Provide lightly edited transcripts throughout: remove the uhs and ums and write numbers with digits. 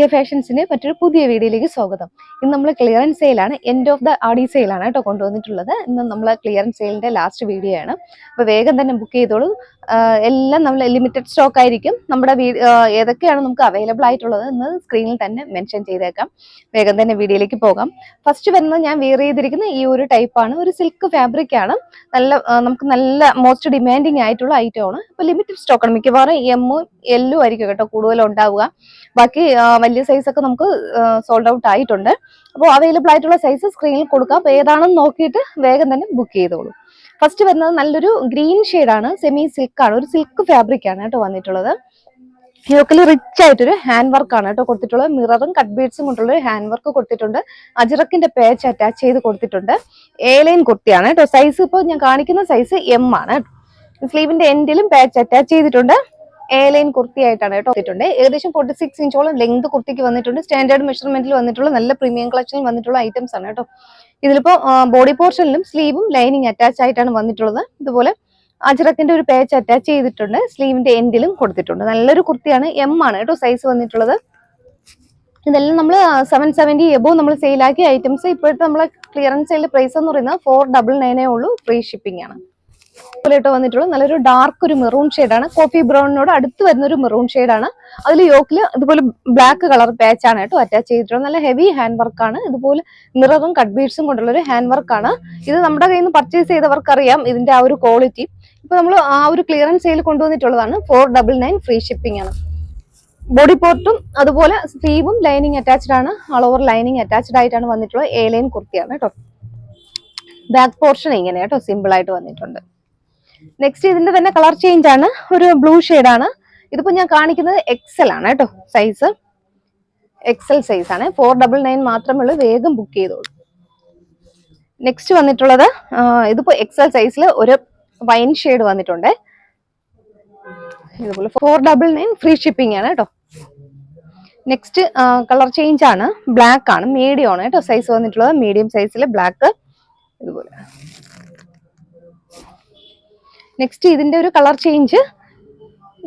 ഫാഷൻസിന്റെ മറ്റൊരു പുതിയ വീഡിയോയിലേക്ക് സ്വാഗതം. ഇന്ന് നമ്മൾ ക്ലിയറൻസ് സെയിലാണ്, എൻഡ് ഓഫ് ദ ആഡി സെയിലാണ് കേട്ടോ കൊണ്ടുവന്നിട്ടുള്ളത്. ഇന്ന് നമ്മൾ ക്ലിയറൻസ് സെയിലിന്റെ ലാസ്റ്റ് വീഡിയോ ആണ്. അപ്പോൾ വേഗം തന്നെ ബുക്ക് ചെയ്തോളൂ. എല്ലാം നമ്മൾ ലിമിറ്റഡ് സ്റ്റോക്ക് ആയിരിക്കും. നമ്മുടെ ഏതൊക്കെയാണ് നമുക്ക് അവൈലബിൾ ആയിട്ടുള്ളത് എന്ന് സ്ക്രീനിൽ തന്നെ മെൻഷൻ ചെയ്തേക്കാം. വേഗം തന്നെ വീഡിയോയിലേക്ക് പോകാം. ഫസ്റ്റ് വരുന്നത് ഞാൻ വെയർ ചെയ്തിരിക്കുന്ന ഈ ഒരു ടൈപ്പാണ്. ഒരു സിൽക്ക് ഫാബ്രിക് ആണ്. നമുക്ക് നല്ല മോസ്റ്റ് ഡിമാൻഡിങ് ആയിട്ടുള്ള ഐറ്റം ആണ്. അപ്പോൾ ലിമിറ്റഡ് സ്റ്റോക്ക് ആണ്. മിക്കവാറും എമ്മും എല്ലും ആയിരിക്കും കേട്ടോ കൂടുതൽ ഉണ്ടാവുക. ബാക്കി വലിയ സൈസ് ഒക്കെ നമുക്ക് സോൾഡ് ഔട്ട് ആയിട്ടുണ്ട്. അപ്പോൾ അവൈലബിൾ ആയിട്ടുള്ള സൈസ് സ്ക്രീനിൽ കൊടുക്കാം. അപ്പോൾ ഏതാണെന്ന് നോക്കിയിട്ട് വേഗം തന്നെ ബുക്ക് ചെയ്തോളൂ. ഫസ്റ്റ് വരുന്നത് നല്ലൊരു ഗ്രീൻ ഷെയ്ഡാണ്, സെമി സിൽക്ക് ആണ്, ഒരു സിൽക്ക് ഫാബ്രിക് ആണ് കേട്ടോ വന്നിട്ടുള്ളത്. യോക്കിൽ റിച്ച് ആയിട്ടൊരു ഹാൻഡ് വർക്ക് ആണ് കേട്ടോ കൊടുത്തിട്ടുള്ളത്. മിററും കട്ട് ബീഡ്സും കൊണ്ടുള്ള ഹാൻഡ് വർക്ക് കൊടുത്തിട്ടുണ്ട്. അജ്രക്കിന്റെ പേച്ച് അറ്റാച്ച് ചെയ്ത് കൊടുത്തിട്ടുണ്ട്. ലൈൻ കുർത്തിയാണ് കേട്ടോ. സൈസ് ഇപ്പോൾ ഞാൻ കാണിക്കുന്ന സൈസ് എം ആണ്. സ്ലീവിന്റെ എൻഡിലും പാച്ച് അറ്റാച്ച് ചെയ്തിട്ടുണ്ട്. ലൈൻ കുർത്തിയായിട്ടാണ് കേട്ടോ വന്നിട്ടുണ്ട്. ഏകദേശം 46 ഇഞ്ചോളം ലെങ്ത് കുർത്തിക്ക് വന്നിട്ടുണ്ട്. സ്റ്റാൻഡേർഡ് മെഷർമെന്റിൽ വന്നിട്ടുള്ള നല്ല പ്രീമിയം കളക്ഷനിൽ വന്നിട്ടുള്ള ഐറ്റംസ് ആണ് കേട്ടോ. ഇതിലിപ്പോ ബോഡി പോർഷനിലും സ്ലീവും ലൈനിങ് അറ്റാച്ച് ആയിട്ടാണ് വന്നിട്ടുള്ളത്. ഇതുപോലെ അജ്രക്കിന്റെ ഒരു പേച്ച് അറ്റാച്ച് ചെയ്തിട്ടുണ്ട്. സ്ലീവിന്റെ എൻഡിലും കൊടുത്തിട്ടുണ്ട്. നല്ലൊരു കുർത്തിയാണ്, എം ആണ് കേട്ടോ സൈസ് വന്നിട്ടുള്ളത്. ഇതെല്ലാം നമ്മൾ 770 എബോ നമ്മൾ സെയിലാക്കിയ ഐറ്റംസ്. ഇപ്പോഴത്തെ നമ്മളെ ക്ലിയറൻസ് സെയിൽ പ്രൈസ് എന്ന് പറയുന്നത് 499 ഉള്ളൂ. ഫ്രീ ഷിപ്പിംഗ് ആണ്. ട്ടോ വന്നിട്ടുള്ള നല്ലൊരു ഡാർക്ക് ഒരു മെറൂൺ ഷെയ്ഡാണ്. കോഫി ബ്രൗണിനോട് അടുത്ത് വരുന്ന ഒരു മെറൂൺ ഷെയ്ഡാണ്. അതിൽ യോക്കില് ഇതുപോലെ ബ്ലാക്ക് കളർ പാച്ച് ആണ് കേട്ടോ അറ്റാച്ച് ചെയ്തിട്ടുള്ളത്. നല്ല ഹെവി ഹാൻഡ് വർക്കാണ്. ഇതുപോലെ മിററും കട്ട് ബീഡ്സും കൊണ്ടുള്ള ഒരു ഹാൻഡ് വർക്കാണ്. ഇത് നമ്മുടെ കയ്യിൽ നിന്ന് പർച്ചേസ് ചെയ്തവർക്ക് അറിയാം ഇതിന്റെ ആ ഒരു ക്വാളിറ്റി. ഇപ്പൊ നമ്മൾ ആ ഒരു ക്ലിയറൻസ് സെയിൽ കൊണ്ടുവന്നിട്ടുള്ളതാണ്. 499 ഫ്രീ ഷിപ്പിംഗ് ആണ്. ബോഡി പോർട്ടും അതുപോലെ സ്ലീവും ലൈനിങ് അറ്റാച്ച്ഡ് ആണ്. ഓൾ ഓവർ ലൈനിങ് അറ്റാച്ച്ഡ് ആയിട്ടാണ് വന്നിട്ടുള്ളത്. ലൈൻ കുർത്തിയാണ് കേട്ടോ. ബാക്ക് പോർഷൻ ഇങ്ങനെ കേട്ടോ സിമ്പിൾ ആയിട്ട് വന്നിട്ടുണ്ട്. നെക്സ്റ്റ് ഇതിന്റെ തന്നെ കളർ ചേഞ്ച് ആണ്. ഒരു ബ്ലൂ ഷെയ്ഡാണ്. ഇതിപ്പോ ഞാൻ കാണിക്കുന്നത് എക്സൽ ആണ് കേട്ടോ. സൈസ് എക്സൽ സൈസ് ആണ്. 499 മാത്രമേ ഉള്ളൂ. വേഗം ബുക്ക് ചെയ്തോളൂ. നെക്സ്റ്റ് വന്നിട്ടുള്ളത് ഇതിപ്പോ എക്സൽ സൈസിൽ ഒരു വൈൻ ഷെയ്ഡ് വന്നിട്ടുണ്ട്. ഇതുപോലെ 499 ഫ്രീ ഷിപ്പിംഗ് ആണ് കേട്ടോ. നെക്സ്റ്റ് കളർ ചേഞ്ച് ആണ്. ബ്ലാക്ക് ആണ്, മീഡിയം ആണ് കേട്ടോ സൈസ് വന്നിട്ടുള്ളത്. മീഡിയം സൈസിൽ ബ്ലാക്ക്. ഇതുപോലെ നെക്സ്റ്റ് ഇതിന്റെ ഒരു കളർ ചേഞ്ച്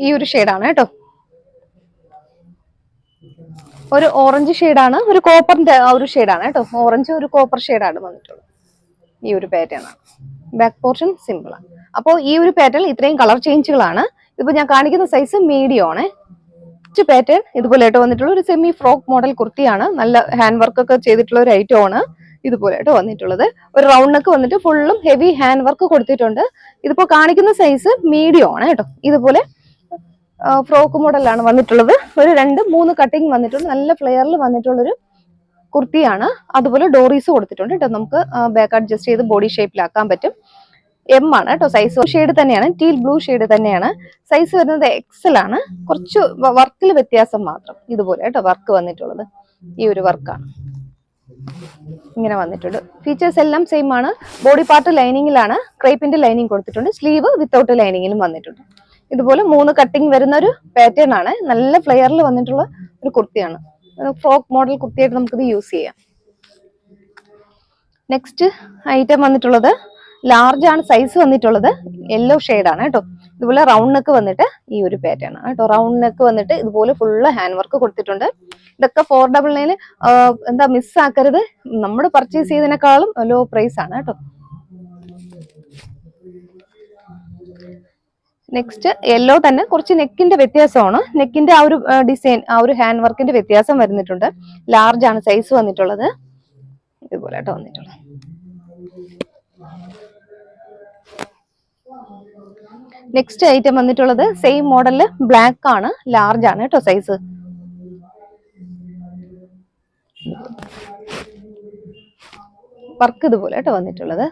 ഈ ഒരു ഷെയ്ഡാണ് കേട്ടോ. ഒരു ഓറഞ്ച് ഷെയ്ഡാണ്, ഒരു കോപ്പറിന്റെ ആ ഒരു ഷെയ്ഡാണ് കേട്ടോ. ഓറഞ്ച് ഒരു കോപ്പർ ഷെയ്ഡാണ് വന്നിട്ടുള്ളത്. ഈ ഒരു പാറ്റേൺ ആണ്. ബാക്ക് പോർഷൻ സിമ്പിൾ ആണ്. അപ്പോൾ ഈ ഒരു പാറ്റേൺ ഇത്രയും കളർ ചേഞ്ചുകളാണ്. ഇതിപ്പോ ഞാൻ കാണിക്കുന്ന സൈസ് മീഡിയം ആണ്. നെക്സ്റ്റ് പാറ്റേൺ ഇതുപോലെ ആയിട്ട് വന്നിട്ടുള്ള ഒരു സെമി ഫ്രോക്ക് മോഡൽ കുർത്തിയാണ്. നല്ല ഹാൻഡ് വർക്ക് ഒക്കെ ചെയ്തിട്ടുള്ള ഒരു ഐറ്റം ആണ്. ഇതുപോലെ ആയിട്ട് വന്നിട്ടുള്ളത്. ഒരു റൗണ്ട് നെക്ക് വന്നിട്ട് ഫുള്ളും ഹെവി ഹാൻഡ് വർക്ക് കൊടുത്തിട്ടുണ്ട്. ഇതിപ്പോ കാണിക്കുന്ന സൈസ് മീഡിയം ആണ് കേട്ടോ. ഇതുപോലെ ഫ്രോക്ക് മോഡലാണ് വന്നിട്ടുള്ളത്. ഒരു 2-3 കട്ടിങ് വന്നിട്ടുണ്ട്. നല്ല ഫ്ലെയറിൽ വന്നിട്ടുള്ളൊരു കുർത്തിയാണ്. അതുപോലെ ഡോറീസ് കൊടുത്തിട്ടുണ്ട് കേട്ടോ. നമുക്ക് ബാക്ക് അഡ്ജസ്റ്റ് ചെയ്ത് ബോഡി ഷേപ്പിലാക്കാൻ പറ്റും. എം ആണ് കേട്ടോ സൈസ്. ഷെയ്ഡ് തന്നെയാണ്, ടീൽ ബ്ലൂ ഷെയ്ഡ് തന്നെയാണ്. സൈസ് വരുന്നത് എക്സൽ ആണ്. കുറച്ച് വർക്കിൽ വ്യത്യാസം മാത്രം. ഇതുപോലെ കേട്ടോ വർക്ക് വന്നിട്ടുള്ളത്. ഈ ഒരു വർക്കാണ് ഇങ്ങനെ വന്നിട്ടുണ്ട്. ഫീച്ചേഴ്സ് എല്ലാം സെയിം ആണ്. ബോഡി പാർട്ട് ലൈനിങ്ങിലാണ്. ക്രേപ്പിന്റെ ലൈനിങ് കൊടുത്തിട്ടുണ്ട്. സ്ലീവ് വിത്തൗട്ട് ലൈനിങ്ങിലും വന്നിട്ടുണ്ട്. ഇതുപോലെ 3 കട്ടിങ് വരുന്ന ഒരു പാറ്റേൺ ആണ്. നല്ല ഫ്ലെയറിൽ വന്നിട്ടുള്ള ഒരു കുർത്തിയാണ്. ഫ്രോക്ക് മോഡൽ കുർത്തിയായിട്ട് നമുക്കിത് യൂസ് ചെയ്യാം. നെക്സ്റ്റ് ഐറ്റം വന്നിട്ടുള്ളത് ലാർജ് ആണ് സൈസ് വന്നിട്ടുള്ളത്. യെല്ലോ ഷെയ്ഡാണ് കേട്ടോ. ഇതുപോലെ റൗണ്ട് നെക്ക് വന്നിട്ട് ഈ ഒരു പാറ്റേൺ ആണ് കേട്ടോ. റൗണ്ട് നെക്ക് വന്നിട്ട് ഇതുപോലെ ഫുള്ള് ഹാൻഡ് വർക്ക് കൊടുത്തിട്ടുണ്ട്. ഇതൊക്കെ 499 എന്താ മിസ് ആക്കരുത്. നമ്മൾ പർച്ചേസ് ചെയ്തതിനേക്കാളും ലോ പ്രൈസ് ആണ് കേട്ടോ. നെക്സ്റ്റ് യെല്ലോ തന്നെ കുറച്ച് നെക്കിന്റെ വ്യത്യാസമാണ്. നെക്കിന്റെ ആ ഒരു ഡിസൈൻ, ആ ഒരു ഹാൻഡ് വർക്കിന്റെ വ്യത്യാസം വരുന്നിട്ടുണ്ട്. ലാർജ് ആണ് സൈസ് വന്നിട്ടുള്ളത്. ഇതുപോലെ കേട്ടോ വന്നിട്ടുള്ളത്. നെക്സ്റ്റ് ഐറ്റം വന്നിട്ടുള്ളത് സെയിം മോഡലില് ബ്ലാക്ക് ആണ്. ലാർജ് ആണ് കേട്ടോ സൈസ്. വർക്ക് ഇതുപോലെ കേട്ടോ വന്നിട്ടുള്ളത്.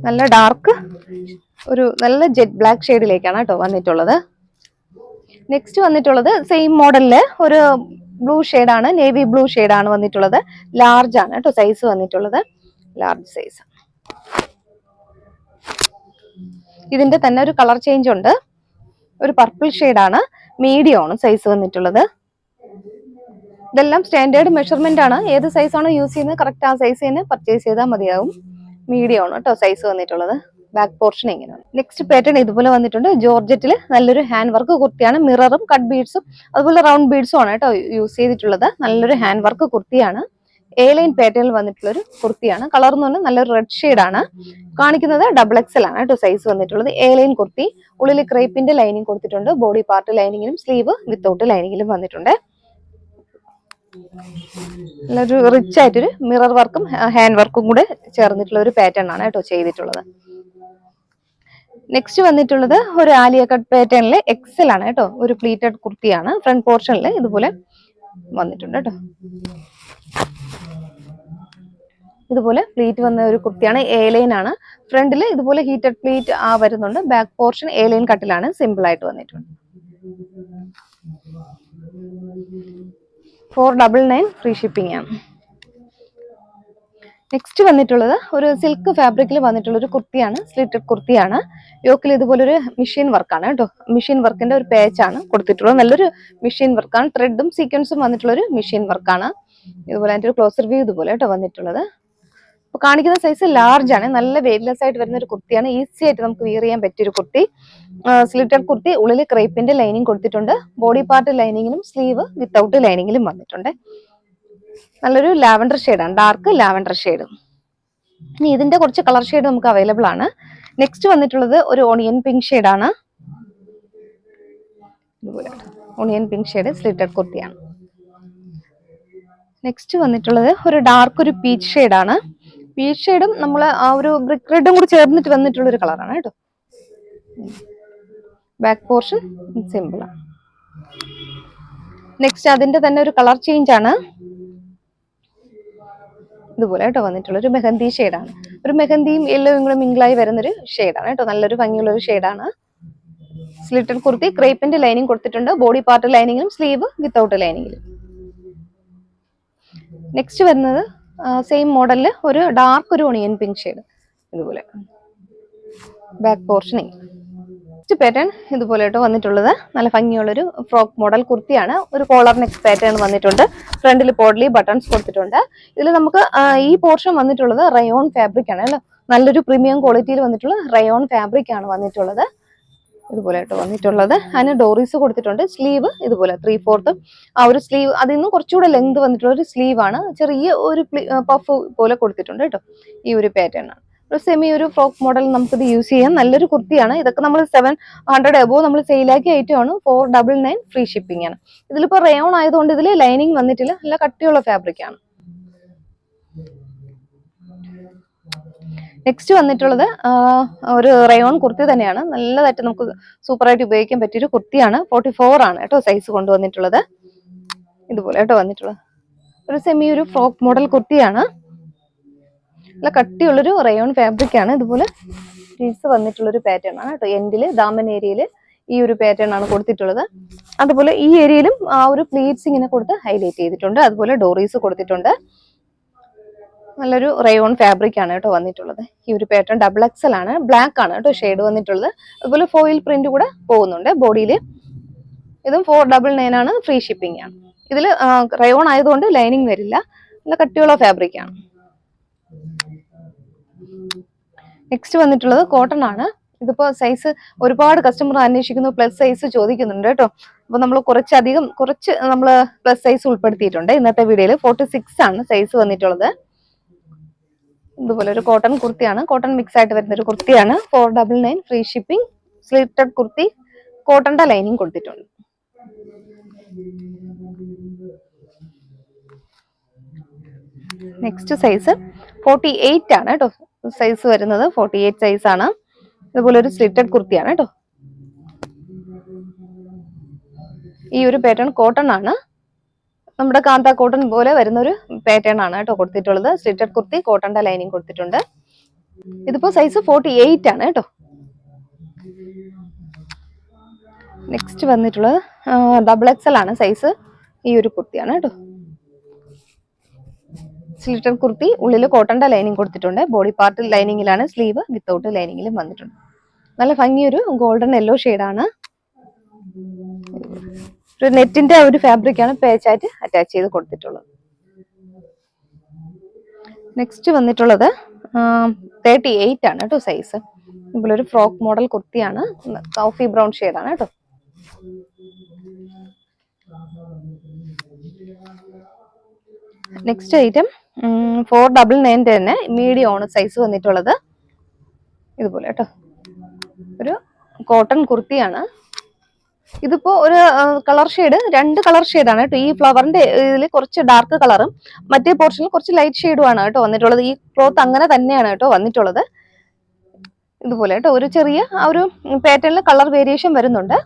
നല്ല ഡാർക്ക് ഒരു നല്ല ജെറ്റ് ബ്ലാക്ക് ഷെയ്ഡിലേക്കാണ് കേട്ടോ വന്നിട്ടുള്ളത്. നെക്സ്റ്റ് വന്നിട്ടുള്ളത് സെയിം മോഡലില് ഒരു ബ്ലൂ ഷെയ്ഡാണ്, നേവി ബ്ലൂ ഷെയ്ഡാണ് വന്നിട്ടുള്ളത്. ലാർജ് ആണ് കേട്ടോ സൈസ് വന്നിട്ടുള്ളത്. Large size. ഇതിന്റെ തന്നെ ഒരു കളർ ചേഞ്ച് ഉണ്ട്. ഒരു പർപ്പിൾ ഷെയ്ഡാണ്. മീഡിയം ആണ് സൈസ് വന്നിട്ടുള്ളത്. ഇതെല്ലാം സ്റ്റാൻഡേർഡ് മെഷർമെന്റ് ആണ്. ഏത് സൈസ് ആണോ യൂസ് ചെയ്യുന്നത് കറക്റ്റ് ആ സൈസ് തന്നെ പർച്ചേസ് ചെയ്താൽ മതിയാവും. മീഡിയം ആണ് കേട്ടോ സൈസ് വന്നിട്ടുള്ളത്. ബാക്ക് പോർഷൻ ഇങ്ങനെയാണ്. നെക്സ്റ്റ് പാറ്റേൺ ഇതുപോലെ വന്നിട്ടുണ്ട്. ജോർജറ്റിൽ നല്ലൊരു ഹാൻഡ് വർക്ക് കുർത്തിയാണ്. മിററും കട്ട് ബീഡ്സും അതുപോലെ റൗണ്ട് ബീഡ്സും ആണ് കേട്ടോ യൂസ് ചെയ്തിട്ടുള്ളത്. നല്ലൊരു ഹാൻഡ് വർക്ക് കുർത്തിയാണ്. എ ലൈൻ പാറ്റേണിൽ വന്നിട്ടുള്ള ഒരു കുർത്തിയാണ്. കളർ എന്ന് പറഞ്ഞാൽ നല്ലൊരു റെഡ് ഷെയ്ഡ് ആണ്. കാണിക്കുന്നത് XXL ആണ് കേട്ടോ സൈസ് വന്നിട്ടുള്ളത്. എ ലൈൻ കുർത്തി, ഉള്ളിൽ ക്രേപ്പിന്റെ ലൈനിങ് കൊടുത്തിട്ടുണ്ട്. ബോഡി പാർട്ട് ലൈനിങ്ങിലും സ്ലീവ് വിത്തൗട്ട് ലൈനിങ്ങിലും വന്നിട്ടുണ്ട്. നല്ലൊരു റിച്ച് ആയിട്ടൊരു മിറർ വർക്കും ഹാൻഡ് വർക്കും കൂടെ ചേർന്നിട്ടുള്ള ഒരു പാറ്റേൺ ആണ് കേട്ടോ ചെയ്തിട്ടുള്ളത്. നെക്സ്റ്റ് വന്നിട്ടുള്ളത് ഒരു ആലിയ കട്ട് പാറ്റേണിൽ XL ആണ് കേട്ടോ. ഒരു പ്ലീറ്റഡ് കുർത്തിയാണ്. ഫ്രണ്ട് പോർഷനിൽ ഇതുപോലെ വന്നിട്ടുണ്ട് കേട്ടോ. ഇതുപോലെ പ്ലീറ്റ് വന്ന ഒരു കുർത്തിയാണ്. എ ലൈൻ ആണ്. ഫ്രണ്ടിൽ ഇതുപോലെ ഹീറ്റഡ് പ്ലീറ്റ് വരുന്നുണ്ട്. ബാക്ക് പോർഷൻ എ ലൈൻ കട്ടിലാണ്. സിമ്പിൾ ആയിട്ട് വന്നിട്ടുണ്ട്. 499 ഫ്രീ ഷിപ്പിംഗ് ആണ്. നെക്സ്റ്റ് വന്നിട്ടുള്ളത് ഒരു സിൽക്ക് ഫാബ്രിക്കിൽ വന്നിട്ടുള്ള ഒരു കുർത്തിയാണ്. സ്ലിറ്റഡ് കുർത്തിയാണ്. യോക്കിൽ ഇതുപോലെ ഒരു മെഷീൻ വർക്കാണ് കേട്ടോ. മെഷീൻ വർക്കിന്റെ ഒരു പേച്ചാണ് കൊടുത്തിട്ടുള്ളത്. നല്ലൊരു മെഷീൻ വർക്കാണ്. ത്രെഡും സീക്വൻസും വന്നിട്ടുള്ള ഒരു മെഷീൻ വർക്കാണ്. ഇതുപോലെ അതിന്റെ ഒരു ക്ലോസർ വ്യൂ ഇതുപോലെ കേട്ടോ വന്നിട്ടുള്ളത്. അപ്പൊ കാണിക്കുന്ന സൈസ് ലാർജ് ആണ്. നല്ല വെയിറ്റ്ലെസ് ആയിട്ട് വരുന്ന ഒരു കുർത്തിയാണ്. ഈസി ആയിട്ട് നമുക്ക് വിയർ ചെയ്യാൻ പറ്റിയ ഒരു കുർത്തി. സ്ലിറ്റഡ് കുർത്തി, ഉള്ളിൽ ക്രേപ്പിന്റെ ലൈനിങ് കൊടുത്തിട്ടുണ്ട്. ബോഡി പാർട്ട് ലൈനിങ്ങിലും സ്ലീവ് വിത്തൗട്ട് ലൈനിങ്ങിലും വന്നിട്ടുണ്ട്. നല്ലൊരു ലാവൻഡർ ഷെയ്ഡാണ്. Dark lavender shade. ഇനി ഇതിന്റെ കുറച്ച് കളർ ഷെയ്ഡ് നമുക്ക് അവൈലബിൾ ആണ്. നെക്സ്റ്റ് വന്നിട്ടുള്ളത് ഒരു ഓണിയൻ പിങ്ക് ഷെയ്ഡാണ്. ഇതുപോലെ ഓണിയൻ പിങ്ക് ഷെയ്ഡ് സ്ലിറ്റഡ് കുർത്തിയാണ്. നെക്സ്റ്റ് വന്നിട്ടുള്ളത് ഒരു ഡാർക്ക് ഒരു പീച്ച് ഷെയ്ഡാണ്. പീച്ച് ഷെയ്ഡും നമ്മൾ ആ ഒരു ബ്രിക്ക് റെഡും കൂടി ചേർന്നിട്ട് വന്നിട്ടുള്ള ഒരു കളറാണ് കേട്ടോ. ബാക്ക് പോർഷൻ സിമ്പിൾ ആണ്. നെക്സ്റ്റ് അതിന്റെ തന്നെ ഒരു കളർ ചേഞ്ച് ആണ്. ഇതുപോലെ കേട്ടോ വന്നിട്ടുള്ള ഒരു മെഹന്തി ഷെയ്ഡാണ്. ഒരു മെഹന്തിയും യെല്ലോയും കൂടെ മിംഗിളായി വരുന്നൊരു ഷെയ്ഡാണ് കേട്ടോ. നല്ലൊരു ഭംഗിയുള്ള ഒരു ഷെയ്ഡാണ്. സ്ലിറ്റഡ് കുർത്തി, ക്രേപ്പിന്റെ ലൈനിങ് കൊടുത്തിട്ടുണ്ട്. ബോഡി പാർട്ട് ലൈനിങ്ങിലും സ്ലീവ് വിത്തൗട്ട് ലൈനിങ്ങിലും. നെക്സ്റ്റ് വരുന്നത് സെയിം മോഡലില് ഒരു ഡാർക്ക് ഒരു ഓണിയൻ പിങ്ക് ഷെയ്ഡ്. ഇതുപോലെ ബാക്ക് പോർഷനിങ്. നെക്സ്റ്റ് പാറ്റേൺ ഇതുപോലെ കേട്ടോ വന്നിട്ടുള്ളത്. നല്ല ഭംഗിയുള്ളൊരു ഫ്രോക്ക് മോഡൽ കുർത്തിയാണ്. ഒരു കോളർ നെക്ക് പാറ്റേൺ വന്നിട്ടുണ്ട്. ഫ്രണ്ടിൽ പോഡ്ലി ബട്ടൺസ് കൊടുത്തിട്ടുണ്ട്. ഇതിൽ നമുക്ക് ഈ പോർഷൻ വന്നിട്ടുള്ളത് റയോൺ ഫാബ്രിക് ആണ് അല്ലോ. നല്ലൊരു പ്രീമിയം ക്വാളിറ്റിയിൽ വന്നിട്ടുള്ള റയോൺ ഫാബ്രിക് ആണ് വന്നിട്ടുള്ളത്. ഇതുപോലെ കേട്ടോ വന്നിട്ടുള്ളത്. അതിന് ഡോറീസ് കൊടുത്തിട്ടുണ്ട്. സ്ലീവ് ഇതുപോലെ 3/4 ആ ഒരു സ്ലീവ്. അതിൽ നിന്നും കുറച്ചുകൂടെ ലെങ്ത് വന്നിട്ടുള്ള ഒരു സ്ലീവ് ആണ്. ചെറിയ ഒരു പഫ് പോലെ കൊടുത്തിട്ടുണ്ട് കേട്ടോ. ഈ ഒരു പാറ്റേൺ ആണ്. ഒരു സെമി ഒരു ഫ്രോക്ക് മോഡൽ നമുക്കിത് യൂസ് ചെയ്യാം. നല്ലൊരു കുർത്തിയാണ്. ഇതൊക്കെ നമ്മൾ 700 എബോവ് നമ്മൾ സെയിലാക്കിയ ഐറ്റമാണ്. 499 ഫ്രീ ഷിപ്പിംഗ് ആണ്. ഇതിലിപ്പോ റയോൺ ആയതുകൊണ്ട് ഇതിൽ ലൈനിങ് വന്നിട്ടില്ല. നല്ല കട്ടിയുള്ള ഫാബ്രിക് ആണ്. നെക്സ്റ്റ് വന്നിട്ടുള്ളത് ഒരു റയോൺ കുർത്തി തന്നെയാണ്. നല്ലതായിട്ട് നമുക്ക് സൂപ്പറായിട്ട് ഉപയോഗിക്കാൻ പറ്റിയൊരു കുർത്തിയാണ്. 44 ആണ് കേട്ടോ സൈസ് കൊണ്ടുവന്നിട്ടുള്ളത്. ഇതുപോലെ കേട്ടോ വന്നിട്ടുള്ളത്. ഒരു സെമി ഒരു ഫ്രോക്ക് മോഡൽ കുർത്തിയാണ്. നല്ല കട്ടിയുള്ളൊരു റയോൺ ഫാബ്രിക് ആണ്. ഇതുപോലെ പീസ് വന്നിട്ടുള്ളൊരു പാറ്റേൺ ആണ് കേട്ടോ. എൻഡില് ദാമൻ ഏരിയയിൽ ഈ ഒരു പാറ്റേൺ ആണ് കൊടുത്തിട്ടുള്ളത്. അതുപോലെ ഈ ഏരിയയിലും ആ ഒരു പ്ലീറ്റ്സ് ഇങ്ങനെ കൊടുത്ത് ഹൈലൈറ്റ് ചെയ്തിട്ടുണ്ട്. അതുപോലെ ഡോറീസ് കൊടുത്തിട്ടുണ്ട്. നല്ലൊരു റയോൺ ഫാബ്രിക് ആണ് കേട്ടോ വന്നിട്ടുള്ളത്. ഈ ഒരു പാറ്റേൺ XXL ആണ്. ബ്ലാക്ക് ആണ് കേട്ടോ ഷെയ്ഡ് വന്നിട്ടുള്ളത്. അതുപോലെ ഫോയിൽ പ്രിന്റ് കൂടെ പോകുന്നുണ്ട് ബോഡിയിൽ. ഇതും 499 ആണ്. ഫ്രീ ഷിപ്പിംഗ് ആണ്. ഇതിൽ റയോൺ ആയതുകൊണ്ട് ലൈനിങ് വരില്ല. നല്ല കട്ടിയുള്ള ഫാബ്രിക് ആണ്. നെക്സ്റ്റ് വന്നിട്ടുള്ളത് കോട്ടൺ ആണ്. ഇതിപ്പോ സൈസ് ഒരുപാട് കസ്റ്റമർ അന്വേഷിക്കുന്നു. പ്ലസ് സൈസ് ചോദിക്കുന്നുണ്ട് കേട്ടോ. അപ്പൊ നമ്മൾ കുറച്ച് നമ്മൾ പ്ലസ് സൈസ് ഉൾപ്പെടുത്തിയിട്ടുണ്ട് ഇന്നത്തെ വീഡിയോയിൽ. 46 ആണ് സൈസ് വന്നിട്ടുള്ളത്. ഇതുപോലെ ഒരു കോട്ടൺ കുർത്തിയാണ്. കോട്ടൺ മിക്സ് ആയിട്ട് വരുന്ന ഒരു കുർത്തിയാണ്. 499 ഫ്രീ ഷിപ്പിംഗ്. സ്ലിറ്റഡ് കുർത്തി, കോട്ടന്റെ ലൈനിങ് കൊടുത്തിട്ടുണ്ട്. നെക്സ്റ്റ് സൈസ് 48 ആണ് കേട്ടോ സൈസ് വരുന്നത്. 48 സൈസ് ആണ്. ഇതുപോലെ ഒരു സ്ലിറ്റഡ് കുർത്തിയാണ് കേട്ടോ. ഈ ഒരു പാറ്റേൺ കോട്ടൺ ആണ്. നമ്മുടെ കാന്ത കോട്ടൺ പോലെ വരുന്ന ഒരു പാറ്റേൺ ആണ് കേട്ടോ കൊടുത്തിട്ടുള്ളത്. സ്ലിറ്റഡ് കുർത്തി, കോട്ടന്റെ ലൈനിങ് കൊടുത്തിട്ടുണ്ട്. ഇതിപ്പോ സൈസ് 48 ആണ് കേട്ടോ. നെക്സ്റ്റ് വന്നിട്ടുള്ളത് XXL ആണ് സൈസ്. ഈ ഒരു കുർത്തിയാണ് കേട്ടോ. സ്ലിറ്റഡ് കുർത്തി, ഉള്ളിൽ കോട്ടന്റെ ലൈനിങ് കൊടുത്തിട്ടുണ്ട്. ബോഡി പാർട്ട് ലൈനിങ്ങിലാണ്, സ്ലീവ് വിത്തൗട്ട് ലൈനിങ്ങിലും വന്നിട്ടുണ്ട്. നല്ല ഭംഗിയൊരു ഗോൾഡൻ യെല്ലോ ഷെയ്ഡാണ്. ഒരു നെറ്റിന്റെ ഒരു ഫാബ്രിക് ആണ് പേച്ചായിട്ട് അറ്റാച്ച് ചെയ്ത് കൊടുത്തിട്ടുള്ളത്. നെക്സ്റ്റ് വന്നിട്ടുള്ളത് 38 ആണ് കേട്ടോ സൈസ്. ഇതുപോലെ ഒരു ഫ്രോക്ക് മോഡൽ കുർത്തിയാണ്, കോഫി ബ്രൗൺ ഷെയ്ഡാണ് കേട്ടോ. നെക്സ്റ്റ് ഐറ്റം 499 തന്നെ മീഡിയം ആണ് സൈസ് വന്നിട്ടുള്ളത്. ഇതുപോലെ കേട്ടോ, ഒരു കോട്ടൺ കുർത്തിയാണ്. ഇതിപ്പോ ഒരു കളർ ഷെയ്ഡ്, 2 കളർ ഷെയ്ഡാണ് കേട്ടോ. ഈ ഫ്ലവറിന്റെ ഇതിൽ കുറച്ച് ഡാർക്ക് കളറും മറ്റേ പോർഷനിൽ കുറച്ച് ലൈറ്റ് ഷെയ്ഡും ആണ് കേട്ടോ വന്നിട്ടുള്ളത്. ഈ ക്ലോത്ത് അങ്ങനെ തന്നെയാണ് കേട്ടോ വന്നിട്ടുള്ളത്. ഇതുപോലെ കേട്ടോ, ഒരു ചെറിയ ആ ഒരു പാറ്റേണിൽ കളർ വേരിയേഷൻ വരുന്നുണ്ട്.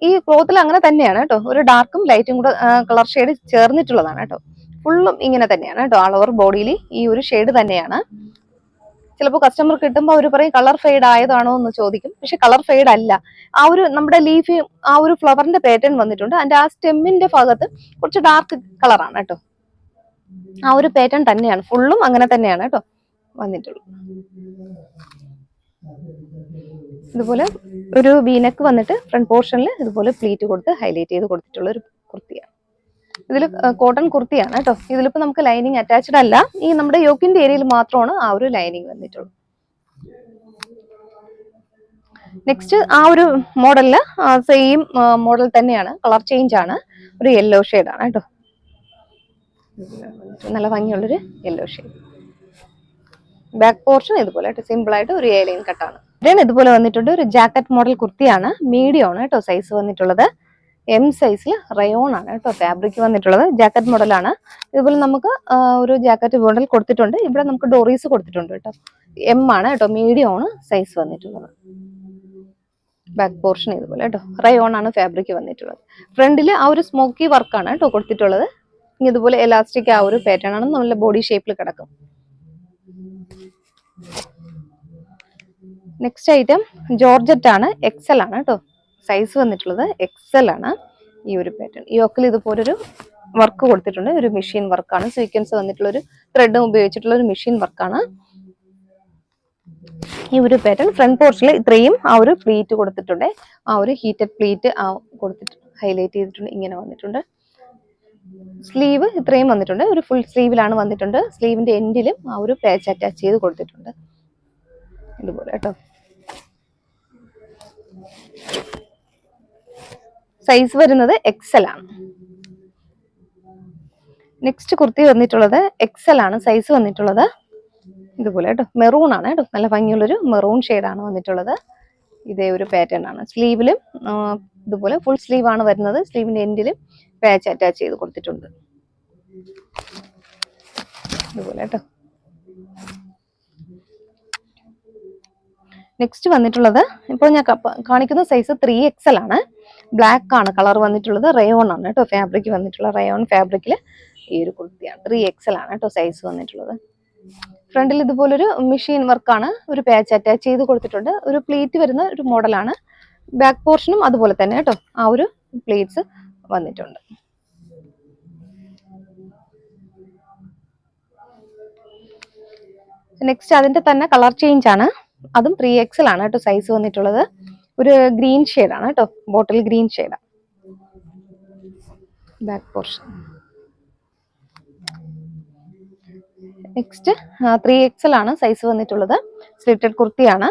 ഈ ക്ലോത്തിൽ അങ്ങനെ തന്നെയാണ് കേട്ടോ, ഒരു ഡാർക്കും ലൈറ്റും കൂടെ കളർ ഷെയ്ഡ് ചേർന്നിട്ടുള്ളതാണ് കേട്ടോ. ഫുള്ളും ഇങ്ങനെ തന്നെയാണ് കേട്ടോ, ആൾ ഓവർ ബോഡിയിൽ ഈ ഒരു ഷെയ്ഡ് തന്നെയാണ്. ചിലപ്പോൾ കസ്റ്റമർ കിട്ടുമ്പോൾ അവർ പറയും കളർ ഫെയ്ഡ് ആയതാണോ എന്ന് ചോദിക്കും. പക്ഷെ കളർ ഫെയ്ഡ് അല്ല, ആ ഒരു നമ്മുടെ ലീഫ് ആ ഒരു ഫ്ലവറിന്റെ പാറ്റേൺ വന്നിട്ടുണ്ട്. അതിന്റെ ആ സ്റ്റെമ്മിന്റെ ഭാഗത്ത് കുറച്ച് ഡാർക്ക് കളറാണ് കേട്ടോ. ആ ഒരു പാറ്റേൺ തന്നെയാണ്, ഫുള്ളും അങ്ങനെ തന്നെയാണ് കേട്ടോ വന്നിട്ടുള്ളൂ. ഇതുപോലെ ഒരു വീനക്ക് വന്നിട്ട് ഫ്രണ്ട് പോർഷനിൽ ഇതുപോലെ പ്ലീറ്റ് കൊടുത്ത് ഹൈലൈറ്റ് ചെയ്ത് കൊടുത്തിട്ടുള്ള ഒരു കുർത്തിയാണ്. ഇതിൽ കോട്ടൺ കുർത്തിയാണ് കേട്ടോ. ഇതിലിപ്പോ നമുക്ക് ലൈനിങ് അറ്റാച്ച്ഡ് അല്ല, ഈ നമ്മുടെ യോക്കിന്റെ ഏരിയയിൽ മാത്രമാണ് ആ ഒരു ലൈനിങ് വന്നിട്ടുള്ളൂ. നെക്സ്റ്റ് ആ ഒരു മോഡലില് സെയിം മോഡൽ തന്നെയാണ്, കളർ ചേഞ്ച് ആണ്, ഒരു യെല്ലോ ഷെയ്ഡാണ് കേട്ടോ. നല്ല ഭംഗിയുള്ളൊരു യെല്ലോ ഷെയ്ഡ്. ബാക്ക് പോർഷൻ ഇതുപോലെ സിമ്പിൾ ആയിട്ട് ഒരു എ ലൈൻ കട്ടാണ്. ഇതുപോലെ വന്നിട്ടുണ്ട്, ഒരു ജാക്കറ്റ് മോഡൽ കുർത്തിയാണ്, മീഡിയം ആണ് കേട്ടോ സൈസ് വന്നിട്ടുള്ളത്. എം സൈസിൽ റയോൺ ആണ് കേട്ടോ ഫാബ്രിക് വന്നിട്ടുള്ളത്. ജാക്കറ്റ് മോഡലാണ്. ഇതുപോലെ നമുക്ക് ഒരു ജാക്കറ്റ് മോഡൽ കൊടുത്തിട്ടുണ്ട്. ഇവിടെ നമുക്ക് ഡോറീസ് കൊടുത്തിട്ടുണ്ട് കേട്ടോ. എം ആണ് കേട്ടോ, മീഡിയം ആണ് സൈസ് വന്നിട്ടുള്ളത്. ബാക്ക് പോർഷൻ ഇതുപോലെ കേട്ടോ, റയോൺ ആണ് ഫാബ്രിക് വന്നിട്ടുള്ളത്. ഫ്രണ്ടിൽ ആ ഒരു സ്മോക്കി വർക്കാണ് കേട്ടോ കൊടുത്തിട്ടുള്ളത്. ഇതുപോലെ എലാസ്റ്റിക് ആ ഒരു പാറ്റേൺ ആണ്, നല്ല ബോഡി ഷേപ്പിൽ കിടക്കും. നെക്സ്റ്റ് ഐറ്റം ജോർജറ്റ് ആണ്, എക്സൽ ആണ് കേട്ടോ സൈസ് വന്നിട്ടുള്ളത്. എക്സൽ ആണ് ഈ ഒരു പാറ്റേൺ. യോക്കിൽ ഇതുപോലൊരു വർക്ക് കൊടുത്തിട്ടുണ്ട്, ഒരു മെഷീൻ വർക്കാണ്. സീക്വൻസ് വന്നിട്ടുള്ള ഒരു ത്രെഡും ഉപയോഗിച്ചിട്ടുള്ള ഒരു മെഷീൻ വർക്കാണ് ഈ ഒരു പാറ്റേൺ. ഫ്രണ്ട് പോർഷനിൽ ഇത്രയും ആ ഒരു പ്ലീറ്റ് കൊടുത്തിട്ടുണ്ട്, ആ ഒരു ഹീറ്റഡ് പ്ലീറ്റ് കൊടുത്തിട്ട് ഹൈലൈറ്റ് ചെയ്തിട്ടുണ്ട്, ഇങ്ങനെ വന്നിട്ടുണ്ട്. സ്ലീവ് ഇത്രയും വന്നിട്ടുണ്ട്, ഒരു ഫുൾ സ്ലീവിലാണ് വന്നിട്ടുണ്ട്. സ്ലീവിന്റെ എൻഡിലും ആ ഒരു പാച്ച് അറ്റാച്ച് ചെയ്ത് കൊടുത്തിട്ടുണ്ട് ഇതുപോലെ കേട്ടോ. സൈസ് വരുന്നത് എക്സൽ ആണ്. നെക്സ്റ്റ് കുർത്തി വന്നിട്ടുള്ളത് എക്സൽ ആണ് സൈസ് വന്നിട്ടുള്ളത്. ഇതുപോലെ കേട്ടോ, മെറൂൺ ആണ് കേട്ടോ, നല്ല ഭംഗിയുള്ളൊരു മെറൂൺ ഷെയ്ഡാണ് വന്നിട്ടുള്ളത്. ഇതേ ഒരു പാറ്റേൺ ആണ്. സ്ലീവിലും ഇതുപോലെ ഫുൾ സ്ലീവ് ആണ് വരുന്നത്. സ്ലീവിന്റെ എൻഡിലും പാച്ച് അറ്റാച്ച് ചെയ്ത് കൊടുത്തിട്ടുണ്ട് ഇതുപോലെ കേട്ടോ. നെക്സ്റ്റ് വന്നിട്ടുള്ളത് ഇപ്പോൾ ഞാൻ കാണിക്കുന്ന സൈസ് 3XL ആണ്. ബ്ലാക്ക് ആണ് കളർ വന്നിട്ടുള്ളത്. റയോൺ ആണ് കേട്ടോ ഫാബ്രിക് വന്നിട്ടുള്ള. റയോൺ ഫാബ്രിക്കിൽ ഈ ഒരു കുർത്തിയാണ്. 3XL ആണ് കേട്ടോ സൈസ് വന്നിട്ടുള്ളത്. ഫ്രണ്ടിൽ ഇതുപോലൊരു മെഷീൻ വർക്കാണ്, ഒരു പാച്ച് അറ്റാച്ച് ചെയ്ത് കൊടുത്തിട്ടുണ്ട്. ഒരു പ്ലീറ്റ് വരുന്ന ഒരു മോഡലാണ്. ബാക്ക് പോർഷനും അതുപോലെ തന്നെ കേട്ടോ, ആ ഒരു പ്ലീറ്റ്സ് വന്നിട്ടുണ്ട്. നെക്സ്റ്റ് അതിന്റെ തന്നെ കളർ ചേഞ്ച് ആണ്, അതും 3XL ആണ് കേട്ടോ സൈസ് വന്നിട്ടുള്ളത്. ഒരു ഗ്രീൻ ഷെയ്ഡാണ് കേട്ടോ, ബോട്ടിൽ ഗ്രീൻ ഷെയ്ഡാണ് ബാക്ക് പോർഷൻ. നെക്സ്റ്റ് 3XL ആണ് സൈസ് വന്നിട്ടുള്ളത്. സ്ലിറ്റഡ് കുർത്തിയാണ്,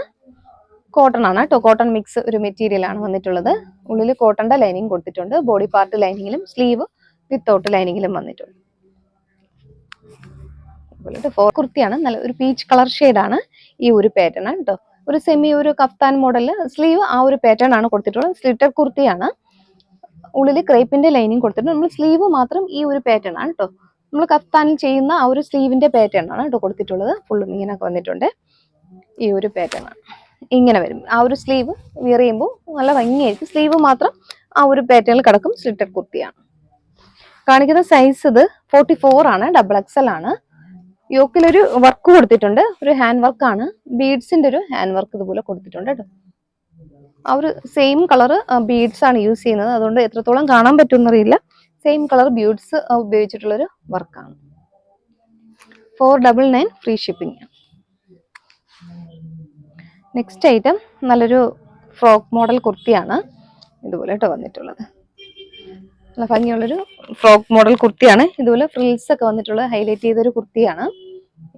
കോട്ടൺ ആണ് കേട്ടോ, കോട്ടൺ മിക്സ് ഒരു മെറ്റീരിയൽ ആണ് വന്നിട്ടുള്ളത്. ഉള്ളിൽ കോട്ടന്റെ ലൈനിങ് കൊടുത്തിട്ടുണ്ട്. ബോഡി പാർട്ട് ലൈനിങ്ങിലും സ്ലീവ് വിത്തൗട്ട് ലൈനിങ്ങിലും വന്നിട്ടുണ്ട്. കുർത്തിയാണ്, നല്ല ഒരു പീച്ച് കളർ ഷെയ്ഡാണ് ഈ ഒരു പാറ്റേൺ ആണ് കേട്ടോ. ഒരു സെമി ഒരു കഫ്താൻ മോഡല് സ്ലീവ് ആ ഒരു പാറ്റേൺ ആണ് കൊടുത്തിട്ടുള്ളത്. സ്ലിറ്റഡ് കുർത്തിയാണ്, ഉള്ളിൽ ക്രേപ്പിന്റെ ലൈനിങ് കൊടുത്തിട്ടുണ്ട്. നമ്മൾ സ്ലീവ് മാത്രം ഈ ഒരു പാറ്റേൺ ആണ് കേട്ടോ. നമ്മൾ കഫ്താനിൽ ചെയ്യുന്ന ആ ഒരു സ്ലീവിന്റെ പാറ്റേൺ ആണ് കേട്ടോ കൊടുത്തിട്ടുള്ളത്. ഫുള്ളും ഇങ്ങനെ വന്നിട്ടുണ്ട്. ഈ ഒരു പാറ്റേൺ ആണ് ഇങ്ങനെ വരും. ആ ഒരു സ്ലീവ് വിയർ ചെയ്യുമ്പോൾ നല്ല ഭംഗിയായിരിക്കും. സ്ലീവ് മാത്രം ആ ഒരു പാറ്റേണിൽ കിടക്കും. സ്ലിറ്റഡ് കുർത്തിയാണ്. കാണിക്കുന്ന സൈസ് ഇത് 44 ആണ്, XXL ആണ്. യോക്കിലൊരു വർക്ക് കൊടുത്തിട്ടുണ്ട്, ഒരു ഹാൻഡ് വർക്കാണ്. ബീഡ്സിന്റെ ഒരു ഹാൻഡ് വർക്ക് ഇതുപോലെ കൊടുത്തിട്ടുണ്ട് കേട്ടോ. ആ ഒരു സെയിം കളർ ബീഡ്സ് ആണ് യൂസ് ചെയ്യുന്നത്, അതുകൊണ്ട് എത്രത്തോളം കാണാൻ പറ്റുമെന്നറിയില്ല. സെയിം കളർ ബീഡ്സ് ഉപയോഗിച്ചിട്ടുള്ളൊരു വർക്കാണ്. 499 ഫ്രീ ഷിപ്പിംഗ്. നെക്സ്റ്റ് ഐറ്റം നല്ലൊരു ഫ്രോക്ക് മോഡൽ കുർത്തിയാണ് ഇതുപോലെ കേട്ടോ വന്നിട്ടുള്ളത്. നല്ല ഭംഗിയുള്ളൊരു ഫ്രോക്ക് മോഡൽ കുർത്തിയാണ്. ഇതുപോലെ ഫ്രിൽസ് ഒക്കെ വന്നിട്ടുള്ള ഹൈലൈറ്റ് ചെയ്തൊരു കുർത്തിയാണ്.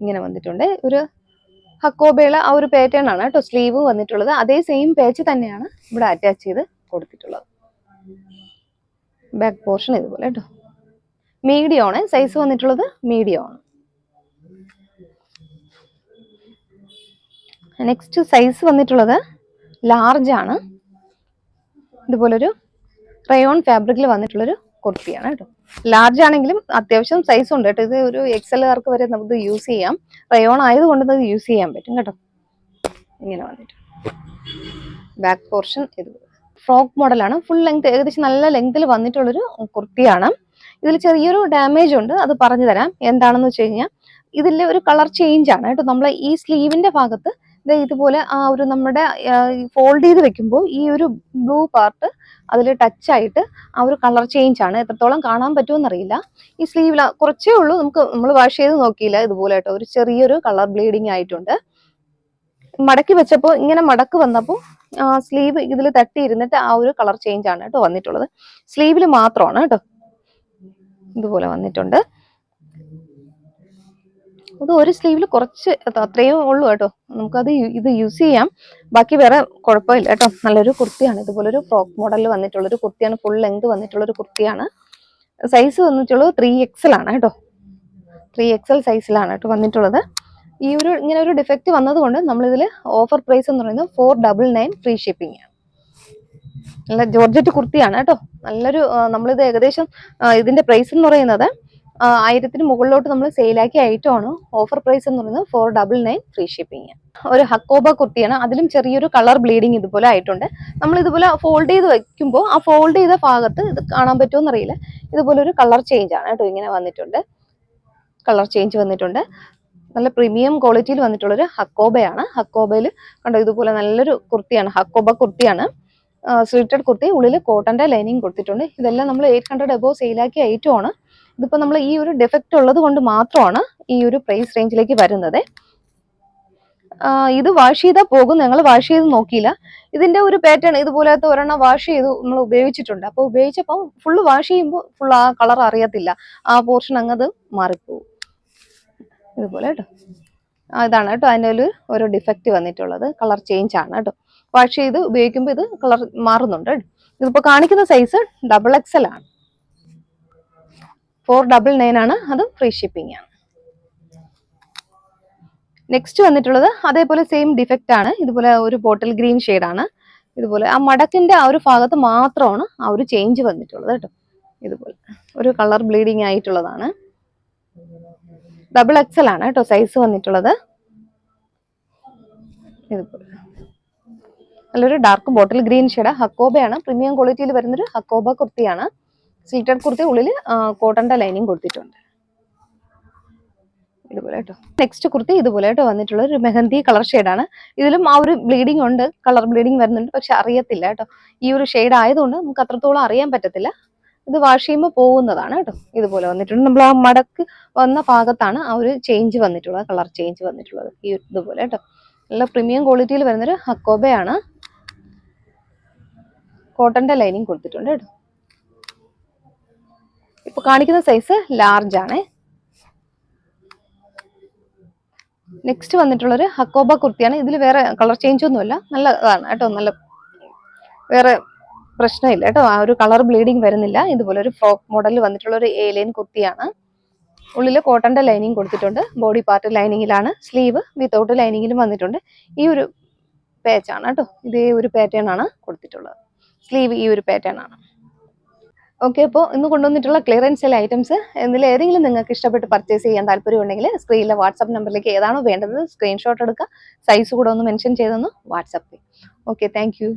ഇങ്ങനെ വന്നിട്ടുണ്ട്. ഒരു ഹക്കോബയുടെ ആ ഒരു പാറ്റേൺ ആണ് കേട്ടോ സ്ലീവ് വന്നിട്ടുള്ളത്. അതേ സെയിം പേച്ച് തന്നെയാണ് ഇവിടെ അറ്റാച്ച് ചെയ്ത് കൊടുത്തിട്ടുള്ളത്. ബാക്ക് പോർഷൻ ഇതുപോലെ കേട്ടോ. മീഡിയം ആണ് സൈസ് വന്നിട്ടുള്ളത്, മീഡിയം ആണ്. നെക്സ്റ്റ് സൈസ് വന്നിട്ടുള്ളത് ലാർജ് ആണ്. ഇതുപോലൊരു റയോൺ ഫാബ്രിക്കിൽ വന്നിട്ടുള്ളൊരു കുർത്തിയാണ് കേട്ടോ. ലാർജ് ആണെങ്കിലും അത്യാവശ്യം സൈസ് ഉണ്ട് കേട്ടോ. ഇത് ഒരു എക്സലുകാർക്ക് വരെ നമുക്ക് യൂസ് ചെയ്യാം. റയോൺ ആയതുകൊണ്ട് ഇത് യൂസ് ചെയ്യാൻ പറ്റും കേട്ടോ. ഇങ്ങനെ വന്നിട്ട് ബാക്ക് പോർഷൻ ഇത് ഫ്രോക്ക് മോഡലാണ്. ഫുൾ ലെങ്ത്, ഏകദേശം നല്ല ലെങ്തിൽ വന്നിട്ടുള്ളൊരു കുർത്തിയാണ്. ഇതിൽ ചെറിയൊരു ഡാമേജ് ഉണ്ട്, അത് പറഞ്ഞു തരാം. എന്താണെന്ന് വെച്ച് കഴിഞ്ഞാൽ ഇതിലെ ഒരു കളർ ചേഞ്ച് ആണ് കേട്ടോ. നമ്മൾ ഈ സ്ലീവിന്റെ ഭാഗത്ത് ഇതുപോലെ ആ ഒരു നമ്മുടെ ഫോൾഡ് ചെയ്ത് വെക്കുമ്പോൾ ഈ ഒരു ബ്ലൂ പാർട്ട് അതിൽ ടച്ച് ആയിട്ട് ആ ഒരു കളർ ചേഞ്ച് ആണ്. എത്രത്തോളം കാണാൻ പറ്റുമെന്ന് അറിയില്ല. ഈ സ്ലീവിൽ കുറച്ചേ ഉള്ളൂ, നമ്മൾ വാഷ് ചെയ്ത് നോക്കിയില്ല. ഇതുപോലെ കേട്ടോ ഒരു ചെറിയൊരു കളർ ബ്ലീഡിങ് ആയിട്ടുണ്ട്. മടക്കി വെച്ചപ്പോൾ ഇങ്ങനെ മടക്ക് വന്നപ്പോൾ സ്ലീവ് ഇതിൽ തട്ടി ഇരുന്നിട്ട് ആ ഒരു കളർ ചേഞ്ച് ആണ് കേട്ടോ വന്നിട്ടുള്ളത്. സ്ലീവിൽ മാത്രമാണ് കേട്ടോ ഇതുപോലെ വന്നിട്ടുണ്ട്. അത് ഒരു സ്ലീവിൽ കുറച്ച് അത്രയും ഉള്ളൂ കേട്ടോ. നമുക്കത് ഇത് യൂസ് ചെയ്യാം, ബാക്കി വേറെ കുഴപ്പമില്ല കേട്ടോ. നല്ലൊരു കുർത്തിയാണ്. ഇതുപോലൊരു ഫ്രോക്ക് മോഡലിൽ വന്നിട്ടുള്ളൊരു കുർത്തിയാണ്. ഫുൾ ലെങ്ത് വന്നിട്ടുള്ളൊരു കുർത്തിയാണ്. സൈസ് വന്നിട്ടുള്ളത് 3XL ആണ് കേട്ടോ. 3XL സൈസിലാണ് കേട്ടോ വന്നിട്ടുള്ളത്. ഈ ഒരു ഇങ്ങനെ ഒരു ഡിഫക്റ്റ് വന്നതുകൊണ്ട് നമ്മളിതിൽ ഓഫർ പ്രൈസ് എന്ന് പറയുന്നത് 499 ഫ്രീ ഷിപ്പിംഗ് ആണ്. നല്ല ജോർജറ്റ് കുർത്തിയാണ് കേട്ടോ. നല്ലൊരു നമ്മളിത് ഏകദേശം ഇതിന്റെ പ്രൈസ് എന്ന് പറയുന്നത് 1000-ന് മുകളിലോട്ട് നമ്മൾ സെയിലാക്കിയ ഐറ്റം ആണ്. ഓഫർ പ്രൈസ് എന്ന് പറയുന്നത് 499 ഫ്രീ ഷിപ്പിംഗ്. ഒരു ഹക്കോബ കുർത്തിയാണ്. അതിലും ചെറിയൊരു കളർ ബ്ലീഡിങ് ഇതുപോലെ ആയിട്ടുണ്ട്. നമ്മൾ ഇതുപോലെ ഫോൾഡ് ചെയ്ത് വെക്കുമ്പോൾ ആ ഫോൾഡ് ചെയ്ത ഭാഗത്ത് ഇത് കാണാൻ പറ്റുമെന്ന് അറിയില്ല, ഇതുപോലെ ഒരു കളർ ചേഞ്ച് ആണ് കേട്ടോ. ഇങ്ങനെ വന്നിട്ടുണ്ട്, കളർ ചേഞ്ച് വന്നിട്ടുണ്ട്. നല്ല പ്രീമിയം ക്വാളിറ്റിയിൽ വന്നിട്ടുള്ളൊരു ഹക്കോബയാണ്. ഹക്കോബയിൽ കണ്ടോ ഇതുപോലെ നല്ലൊരു കുർത്തിയാണ്, ഹക്കോബ കുർത്തിയാണ്. സ്ലിറ്റഡ് കുർത്തി, ഉള്ളിൽ കോട്ടന്റെ ലൈനിങ് കൊടുത്തിട്ടുണ്ട്. ഇതെല്ലാം നമ്മൾ 800 എബോ സെയിലാക്കിയ ഐറ്റം ആണ്. ഇതിപ്പോ നമ്മൾ ഈ ഒരു ഡിഫക്റ്റ് ഉള്ളത് കൊണ്ട് മാത്രമാണ് ഈ ഒരു പ്രൈസ് റേഞ്ചിലേക്ക് വരുന്നത്. ഇത് വാഷ് ചെയ്താൽ പോകും, ഞങ്ങൾ വാഷ് ചെയ്ത് നോക്കിയില്ല. ഇതിന്റെ ഒരു പാറ്റേൺ ഇതുപോലത്തെ ഒരെണ്ണം വാഷ് ചെയ്ത് നമ്മൾ ഉപയോഗിച്ചിട്ടുണ്ട്. അപ്പോൾ ഉപയോഗിച്ചപ്പോൾ ഫുള്ള് വാഷ് ചെയ്യുമ്പോൾ ഫുൾ ആ കളർ അറിയത്തില്ല, ആ പോർഷൻ അങ്ങത് മാറിപ്പോകും ഇതുപോലെ കേട്ടോ. ഇതാണ് കേട്ടോ അതിൻ്റെ ഒരു ഡിഫക്റ്റ് വന്നിട്ടുള്ളത്. കളർ ചേഞ്ച് ആണ് കേട്ടോ. വാഷ് ചെയ്ത് ഉപയോഗിക്കുമ്പോൾ ഇത് കളർ മാറുന്നുണ്ട്. ഇതിപ്പോൾ കാണിക്കുന്ന സൈസ് XXL ആണ്. 499 ആണ്, അത് ഫ്രീ ഷിപ്പിംഗ് ആണ്. നെക്സ്റ്റ് വന്നിട്ടുള്ളത് അതേപോലെ സെയിം ഡിഫക്റ്റ് ആണ്. ഇതുപോലെ ഒരു ബോട്ടിൽ ഗ്രീൻ ഷെയ്ഡാണ്. ഇതുപോലെ ആ മടക്കിന്റെ ആ ഒരു ഭാഗത്ത് മാത്രമാണ് ആ ഒരു ചേഞ്ച് വന്നിട്ടുള്ളത് കേട്ടോ. ഇതുപോലെ ഒരു കളർ ബ്ലീഡിങ് ആയിട്ടുള്ളതാണ്. XXL ആണ് കേട്ടോ സൈസ് വന്നിട്ടുള്ളത്. ഇതുപോലെ നല്ലൊരു ഡാർക്ക് ബോട്ടിൽ ഗ്രീൻ ഷെയ്ഡ്. ഹക്കോബയാണ്, പ്രീമിയം ക്വാളിറ്റിയിൽ വരുന്നൊരു ഹക്കോബ കുർത്തിയാണ്. സ്ലിറ്റഡ് കുർത്തി, ഉള്ളിൽ കോട്ടന്റെ ലൈനിങ് കൊടുത്തിട്ടുണ്ട് ഇതുപോലെ കേട്ടോ. നെക്സ്റ്റ് കുർത്തി ഇതുപോലെ കേട്ടോ വന്നിട്ടുള്ള ഒരു മെഹന്തി കളർ ഷെയ്ഡാണ്. ഇതിലും ആ ഒരു ബ്ലീഡിങ് ഉണ്ട്, കളർ ബ്ലീഡിങ് വരുന്നുണ്ട്, പക്ഷെ അറിയത്തില്ല കേട്ടോ. ഈ ഒരു ഷെയ്ഡ് ആയതുകൊണ്ട് നമുക്ക് അത്രത്തോളം അറിയാൻ പറ്റത്തില്ല. ഇത് വാഷ് ചെയ്യുമ്പോൾ പോകുന്നതാണ് കേട്ടോ. ഇതുപോലെ വന്നിട്ടുണ്ട്. നമ്മൾ ആ മടക്ക് വന്ന ഭാഗത്താണ് ആ ഒരു ചേഞ്ച് വന്നിട്ടുള്ളത്, കളർ ചേഞ്ച് വന്നിട്ടുള്ളത്. ഈ ഇതുപോലെ കേട്ടോ. നല്ല പ്രീമിയം ക്വാളിറ്റിയിൽ വരുന്നൊരു ഹക്കോബയാണ്. കോട്ടന്റെ ലൈനിങ് കൊടുത്തിട്ടുണ്ട് കേട്ടോ. ഇപ്പൊ കാണിക്കുന്ന സൈസ് ലാർജ് ആണ്. നെക്സ്റ്റ് വന്നിട്ടുള്ളൊരു ഹക്കോബ കുർത്തിയാണ്. ഇതിൽ വേറെ കളർ ചേഞ്ച് ഒന്നുമില്ല, നല്ലതാണ് കേട്ടോ. നല്ല വേറെ പ്രശ്നമില്ല കേട്ടോ. ആ ഒരു കളർ ബ്ലീഡിങ് വരുന്നില്ല. ഇതുപോലെ ഒരു ഫ്രോക്ക് മോഡലിൽ വന്നിട്ടുള്ള ഒരു ഏലിയൻ കുർത്തിയാണ്. ഉള്ളിൽ കോട്ടന്റെ ലൈനിങ് കൊടുത്തിട്ടുണ്ട്. ബോഡി പാർട്ട് ലൈനിങ്ങിലാണ്. സ്ലീവ് വിത്തൗട്ട് ലൈനിങ്ങിലും വന്നിട്ടുണ്ട്. ഈ ഒരു പാച്ചാണ് കേട്ടോ. ഇതേ ഒരു പാറ്റേൺ ആണ് കൊടുത്തിട്ടുള്ളത്. സ്ലീവ് ഈ ഒരു പാറ്റേൺ ആണ്. ഓക്കെ, അപ്പോൾ ഇന്ന് കൊണ്ടുവന്നിട്ടുള്ള ക്ലിയറൻസ് സെയിൽ ഐറ്റംസ് ഇതിൽ ഏതെങ്കിലും നിങ്ങൾക്ക് ഇഷ്ടപ്പെട്ട് പർച്ചേസ് ചെയ്യാൻ താല്പര്യമുണ്ടെങ്കിൽ സ്ക്രീനിലെ വാട്സാപ്പ് നമ്പറിലേക്ക് ഏതാണോ വേണ്ടത് സ്ക്രീൻഷോട്ട് എടുക്കുക, സൈസ് കൂടെ ഒന്ന് മെൻഷൻ ചെയ്തൊന്ന് വാട്സാപ്പ് ചെയ്യും. Okay, thank you.